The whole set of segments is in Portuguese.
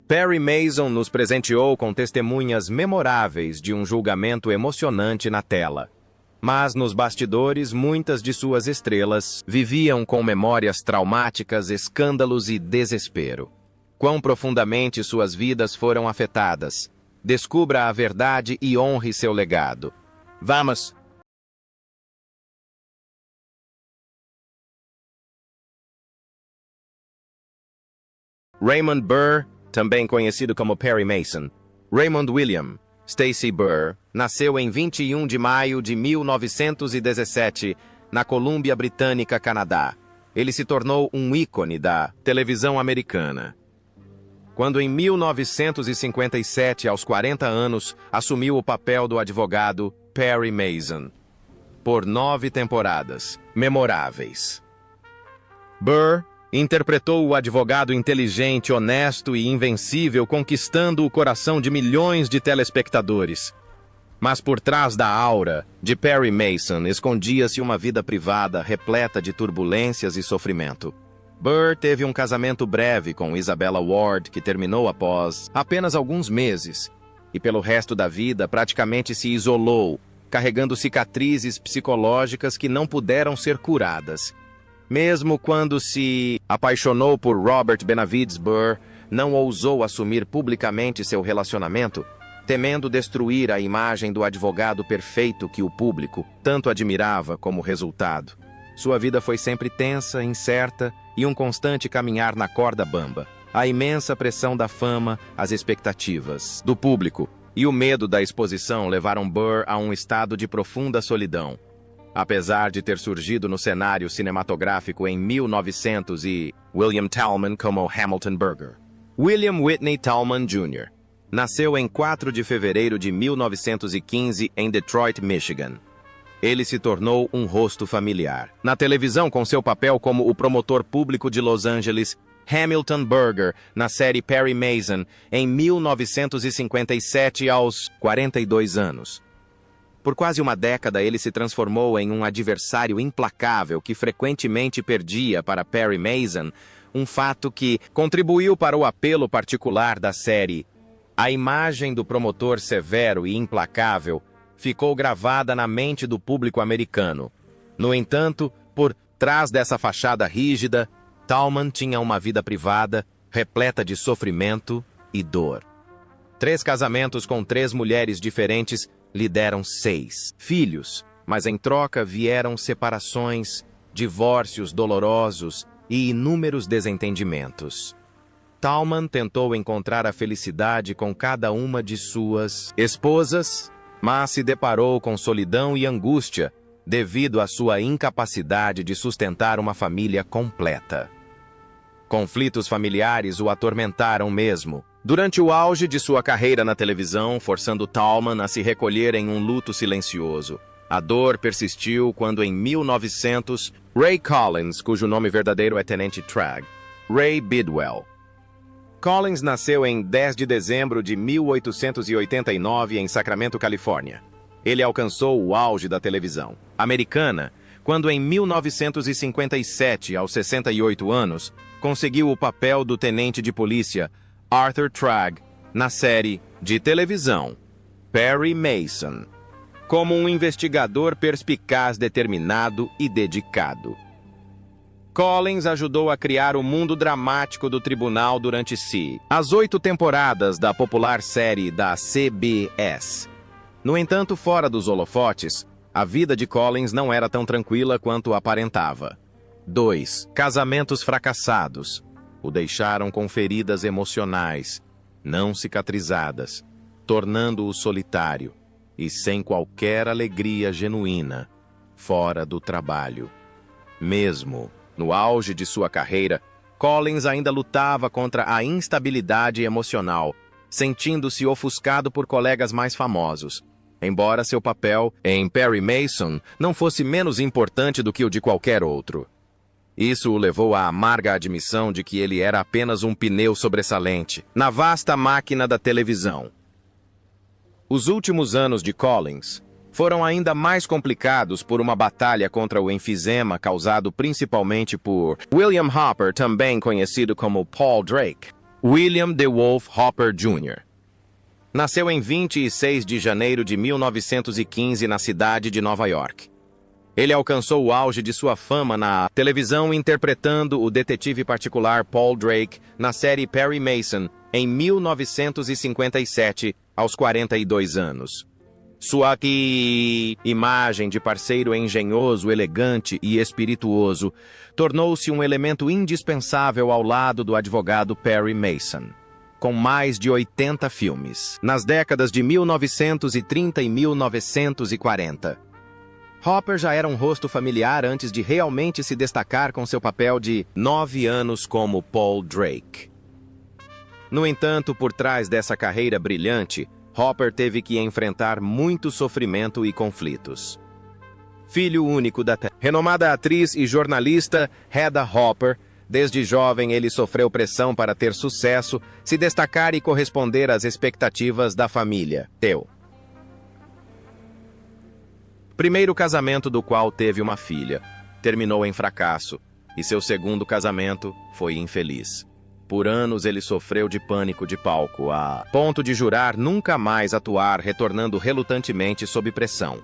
Perry Mason nos presenteou com testemunhas memoráveis de um julgamento emocionante na tela. Mas nos bastidores, muitas de suas estrelas viviam com memórias traumáticas, escândalos e desespero. Quão profundamente suas vidas foram afetadas. Descubra a verdade e honre seu legado. Vamos! Raymond Burr, também conhecido como Perry Mason. Raymond William Stacey Burr nasceu em 21 de maio de 1917, na Colômbia Britânica, Canadá. Ele se tornou um ícone da televisão americana quando, em 1957, aos 40 anos, assumiu o papel do advogado Perry Mason, por 9 temporadas memoráveis. Burr interpretou o advogado inteligente, honesto e invencível, conquistando o coração de milhões de telespectadores. Mas por trás da aura de Perry Mason escondia-se uma vida privada repleta de turbulências e sofrimento. Burr teve um casamento breve com Isabella Ward, que terminou após apenas alguns meses, e pelo resto da vida praticamente se isolou, carregando cicatrizes psicológicas que não puderam ser curadas. Mesmo quando se apaixonou por Robert Benavides, Burr não ousou assumir publicamente seu relacionamento, temendo destruir a imagem do advogado perfeito que o público tanto admirava como resultado. Sua vida foi sempre tensa, incerta e um constante caminhar na corda bamba. A imensa pressão da fama, as expectativas do público e o medo da exposição levaram Burr a um estado de profunda solidão. Apesar de ter surgido no cenário cinematográfico em 1900 e William Tallman como Hamilton Burger. William Whitney Tallman Jr. nasceu em 4 de fevereiro de 1915 em Detroit, Michigan. Ele se tornou um rosto familiar na televisão com seu papel como o promotor público de Los Angeles, Hamilton Burger, na série Perry Mason, em 1957 aos 42 anos. Por quase uma década, ele se transformou em um adversário implacável que frequentemente perdia para Perry Mason, um fato que contribuiu para o apelo particular da série. A imagem do promotor severo e implacável ficou gravada na mente do público americano. No entanto, por trás dessa fachada rígida, Tallman tinha uma vida privada, repleta de sofrimento e dor. 3 casamentos com 3 mulheres diferentes lhe deram 6 filhos, mas em troca vieram separações, divórcios dolorosos e inúmeros desentendimentos. Tallman tentou encontrar a felicidade com cada uma de suas esposas, mas se deparou com solidão e angústia devido à sua incapacidade de sustentar uma família completa. Conflitos familiares o atormentaram mesmo, durante o auge de sua carreira na televisão, forçando Tallman a se recolher em um luto silencioso. A dor persistiu quando, em 1900, Ray Collins, cujo nome verdadeiro é Tenente Tragg, Ray Bidwell. Collins nasceu em 10 de dezembro de 1889 em Sacramento, Califórnia. Ele alcançou o auge da televisão americana quando, em 1957, aos 68 anos, conseguiu o papel do tenente de polícia Arthur Tragg na série de televisão Perry Mason, como um investigador perspicaz, determinado e dedicado. Collins ajudou a criar o mundo dramático do tribunal durante as 8 temporadas da popular série da CBS. No entanto, fora dos holofotes, a vida de Collins não era tão tranquila quanto aparentava. 2 casamentos fracassados o deixaram com feridas emocionais, não cicatrizadas, tornando-o solitário e sem qualquer alegria genuína fora do trabalho. Mesmo no auge de sua carreira, Collins ainda lutava contra a instabilidade emocional, sentindo-se ofuscado por colegas mais famosos, embora seu papel em Perry Mason não fosse menos importante do que o de qualquer outro. Isso o levou à amarga admissão de que ele era apenas um pneu sobressalente na vasta máquina da televisão. Os últimos anos de Collins foram ainda mais complicados por uma batalha contra o enfisema causado principalmente por William Hopper, também conhecido como Paul Drake. William DeWolf Hopper Jr. Nasceu em 26 de janeiro de 1915 na cidade de Nova York. Ele alcançou o auge de sua fama na televisão interpretando o detetive particular Paul Drake na série Perry Mason em 1957, aos 42 anos. Sua imagem de parceiro engenhoso, elegante e espirituoso tornou-se um elemento indispensável ao lado do advogado Perry Mason, com mais de 80 filmes, nas décadas de 1930 e 1940. Hopper já era um rosto familiar antes de realmente se destacar com seu papel de 9 anos como Paul Drake. No entanto, por trás dessa carreira brilhante, Hopper teve que enfrentar muito sofrimento e conflitos. Filho único da renomada atriz e jornalista Hedda Hopper, desde jovem ele sofreu pressão para ter sucesso, se destacar e corresponder às expectativas da família. Primeiro casamento do qual teve uma filha, terminou em fracasso, e seu segundo casamento foi infeliz. Por anos ele sofreu de pânico de palco, a ponto de jurar nunca mais atuar, retornando relutantemente sob pressão.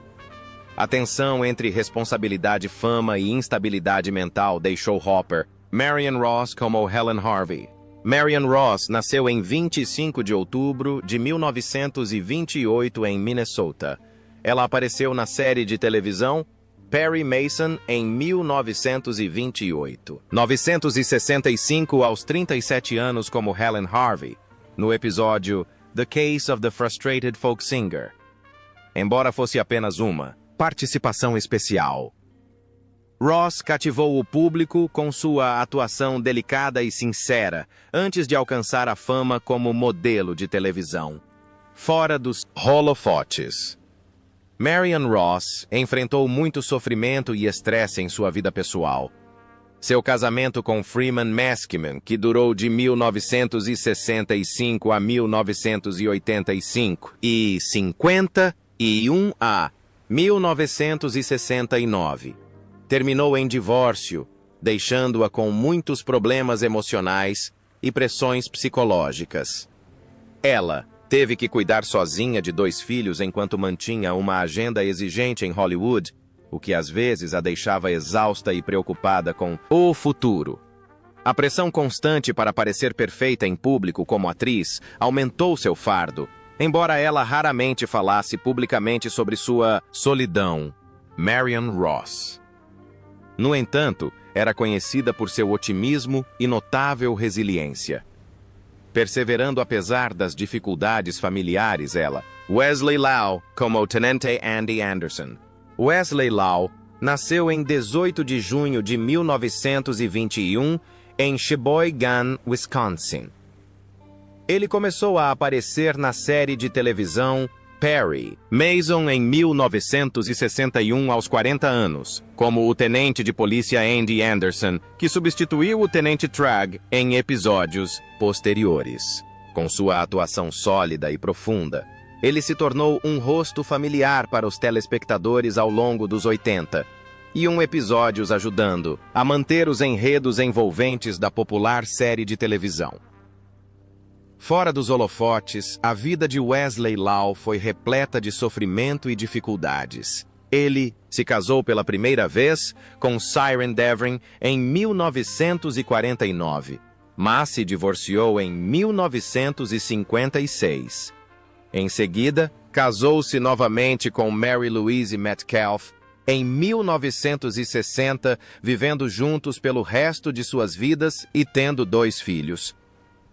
A tensão entre responsabilidade, fama e instabilidade mental deixou Hopper, Marion Ross como Helen Harvey. Marion Ross nasceu em 25 de outubro de 1928 em Minnesota. Ela apareceu na série de televisão Perry Mason em 1928. 1965 aos 37 anos como Helen Harvey, no episódio The Case of the Frustrated Folk Singer. Embora fosse apenas uma participação especial, Ross cativou o público com sua atuação delicada e sincera antes de alcançar a fama como modelo de televisão. Fora dos holofotes, Marion Ross enfrentou muito sofrimento e estresse em sua vida pessoal. Seu casamento com Freeman Maskiman, que durou de 1965 a 1985 e 51 a 1969, terminou em divórcio, deixando-a com muitos problemas emocionais e pressões psicológicas. Ela teve que cuidar sozinha de 2 filhos enquanto mantinha uma agenda exigente em Hollywood, o que às vezes a deixava exausta e preocupada com o futuro. A pressão constante para parecer perfeita em público como atriz aumentou seu fardo, embora ela raramente falasse publicamente sobre sua solidão. Marion Ross, no entanto, era conhecida por seu otimismo e notável resiliência. Perseverando apesar das dificuldades familiares, Wesley Lau como Tenente Andy Anderson. Wesley Lau nasceu em 18 de junho de 1921 em Sheboygan, Wisconsin. Ele começou a aparecer na série de televisão Perry Mason em 1961 aos 40 anos, como o tenente de polícia Andy Anderson, que substituiu o tenente Tragg em episódios posteriores. Com sua atuação sólida e profunda, ele se tornou um rosto familiar para os telespectadores ao longo dos 80, e episódios ajudando a manter os enredos envolventes da popular série de televisão. Fora dos holofotes, a vida de Wesley Lau foi repleta de sofrimento e dificuldades. Ele se casou pela primeira vez com Siren Devrin em 1949, mas se divorciou em 1956. Em seguida, casou-se novamente com Mary Louise Metcalf em 1960, vivendo juntos pelo resto de suas vidas e tendo 2 filhos.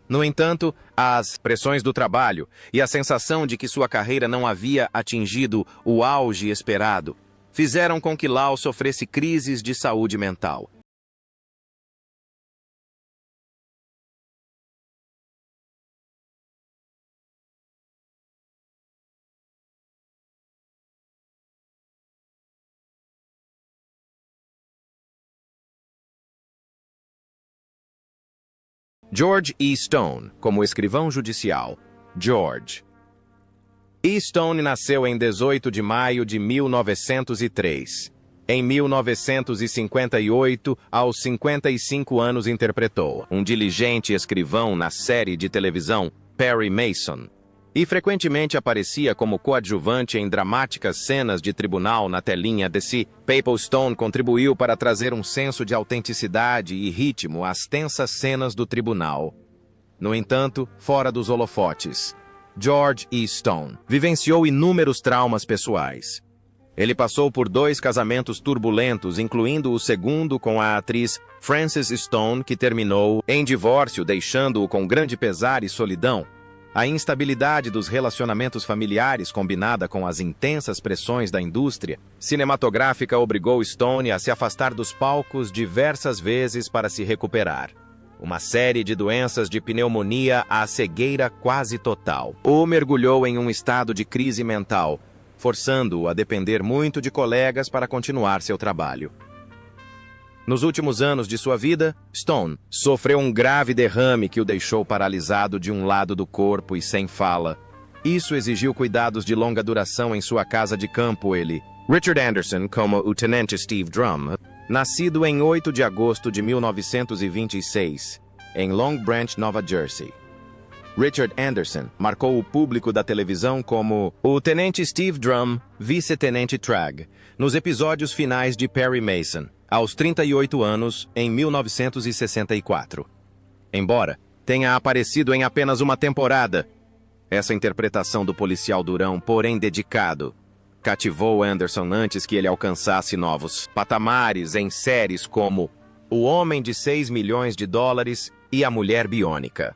No entanto, as pressões do trabalho e a sensação de que sua carreira não havia atingido o auge esperado fizeram com que Lau sofresse crises de saúde mental. George E. Stone, como escrivão judicial. George E. Stone nasceu em 18 de maio de 1903. Em 1958, aos 55 anos, interpretou um diligente escrivão na série de televisão Perry Mason, e frequentemente aparecia como coadjuvante em dramáticas cenas de tribunal na telinha DC. Stone contribuiu para trazer um senso de autenticidade e ritmo às tensas cenas do tribunal. No entanto, fora dos holofotes, George E. Stone vivenciou inúmeros traumas pessoais. Ele passou por 2 casamentos turbulentos, incluindo o segundo com a atriz Frances Stone, que terminou em divórcio, deixando-o com grande pesar e solidão. A instabilidade dos relacionamentos familiares, combinada com as intensas pressões da indústria cinematográfica, obrigou Stone a se afastar dos palcos diversas vezes para se recuperar. Uma série de doenças de pneumonia à cegueira quase total o mergulhou em um estado de crise mental, forçando-o a depender muito de colegas para continuar seu trabalho. Nos últimos anos de sua vida, Stone sofreu um grave derrame que o deixou paralisado de um lado do corpo e sem fala. Isso exigiu cuidados de longa duração em sua casa de campo. Ele, Richard Anderson, como o tenente Steve Drum, nascido em 8 de agosto de 1926, em Long Branch, Nova Jersey. Richard Anderson marcou o público da televisão como o Tenente Steve Drum, Vice-Tenente Tragg, nos episódios finais de Perry Mason, aos 38 anos, em 1964. Embora tenha aparecido em apenas uma temporada, essa interpretação do policial durão, porém dedicado, cativou Anderson antes que ele alcançasse novos patamares em séries como O Homem de $6 Milhões e A Mulher Biônica.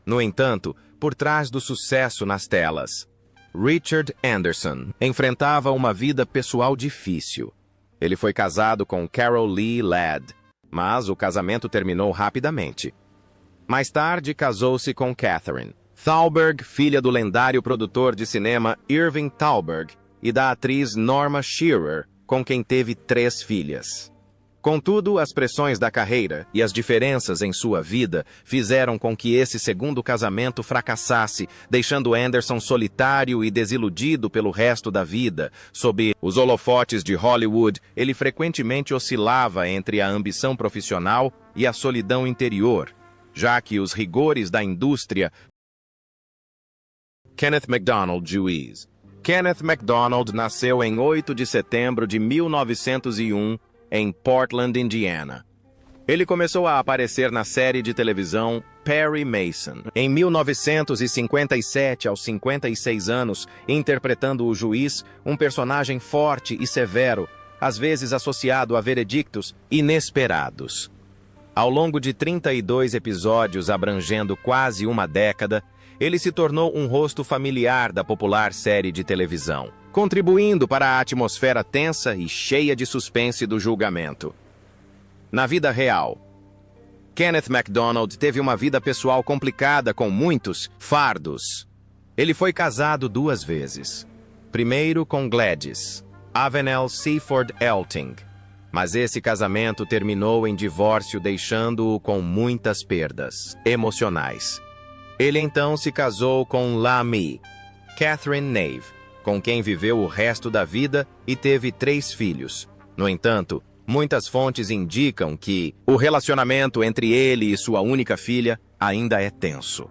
No entanto, por trás do sucesso nas telas, Richard Anderson enfrentava uma vida pessoal difícil. Ele foi casado com Carol Lee Ladd, mas o casamento terminou rapidamente. Mais tarde, casou-se com Catherine Thalberg, filha do lendário produtor de cinema Irving Thalberg e da atriz Norma Shearer, com quem teve 3 filhas. Contudo, as pressões da carreira e as diferenças em sua vida fizeram com que esse segundo casamento fracassasse, deixando Anderson solitário e desiludido pelo resto da vida. Sob os holofotes de Hollywood, ele frequentemente oscilava entre a ambição profissional e a solidão interior, já que os rigores da indústria. Kenneth MacDonald, juiz. Kenneth MacDonald nasceu em 8 de setembro de 1901, em Portland, Indiana. Ele começou a aparecer na série de televisão Perry Mason em 1957, aos 56 anos, interpretando o juiz, um personagem forte e severo, às vezes associado a veredictos inesperados. Ao longo de 32 episódios abrangendo quase uma década, ele se tornou um rosto familiar da popular série de televisão, contribuindo para a atmosfera tensa e cheia de suspense do julgamento. Na vida real, Kenneth MacDonald teve uma vida pessoal complicada com muitos fardos. Ele foi casado 2 vezes. Primeiro com Gladys Avenel Seaford Elting, mas esse casamento terminou em divórcio, deixando-o com muitas perdas emocionais. Ele então se casou com Lami Catherine Nave, com quem viveu o resto da vida e teve 3 filhos. No entanto, muitas fontes indicam que o relacionamento entre ele e sua única filha ainda é tenso.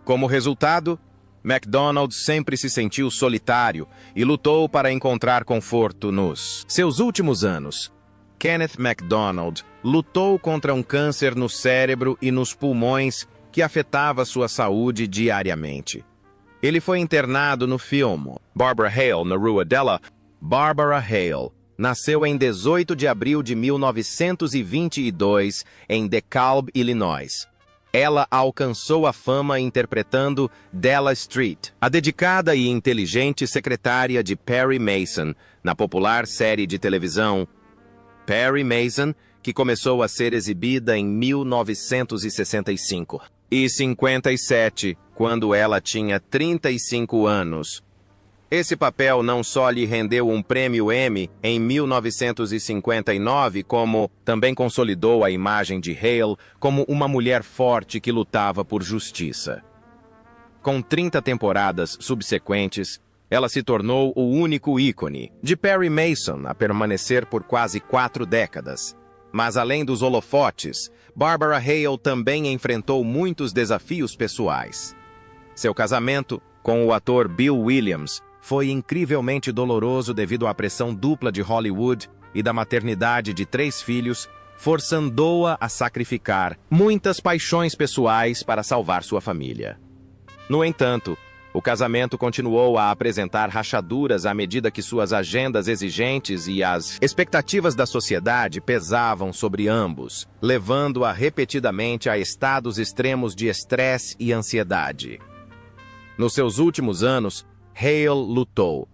Como resultado, MacDonald sempre se sentiu solitário e lutou para encontrar conforto nos seus últimos anos. Kenneth MacDonald lutou contra um câncer no cérebro e nos pulmões que afetava sua saúde diariamente. Ele foi internado no filme Barbara Hale na Rua dela. Barbara Hale nasceu em 18 de abril de 1922 em DeKalb, Illinois. Ela alcançou a fama interpretando Della Street, a dedicada e inteligente secretária de Perry Mason, na popular série de televisão Perry Mason, que começou a ser exibida em 1965 e 57, quando ela tinha 35 anos. Esse papel não só lhe rendeu um prêmio Emmy em 1959, como também consolidou a imagem de Hale como uma mulher forte que lutava por justiça. Com 30 temporadas subsequentes, ela se tornou o único ícone de Perry Mason a permanecer por quase 4 décadas. Mas além dos holofotes, Barbara Hale também enfrentou muitos desafios pessoais. Seu casamento com o ator Bill Williams foi incrivelmente doloroso devido à pressão dupla de Hollywood e da maternidade de 3 filhos, forçando-a a sacrificar muitas paixões pessoais para salvar sua família. No entanto, o casamento continuou a apresentar rachaduras à medida que suas agendas exigentes e as expectativas da sociedade pesavam sobre ambos, levando-a repetidamente a estados extremos de estresse e ansiedade. Nos seus últimos anos, Hale lutou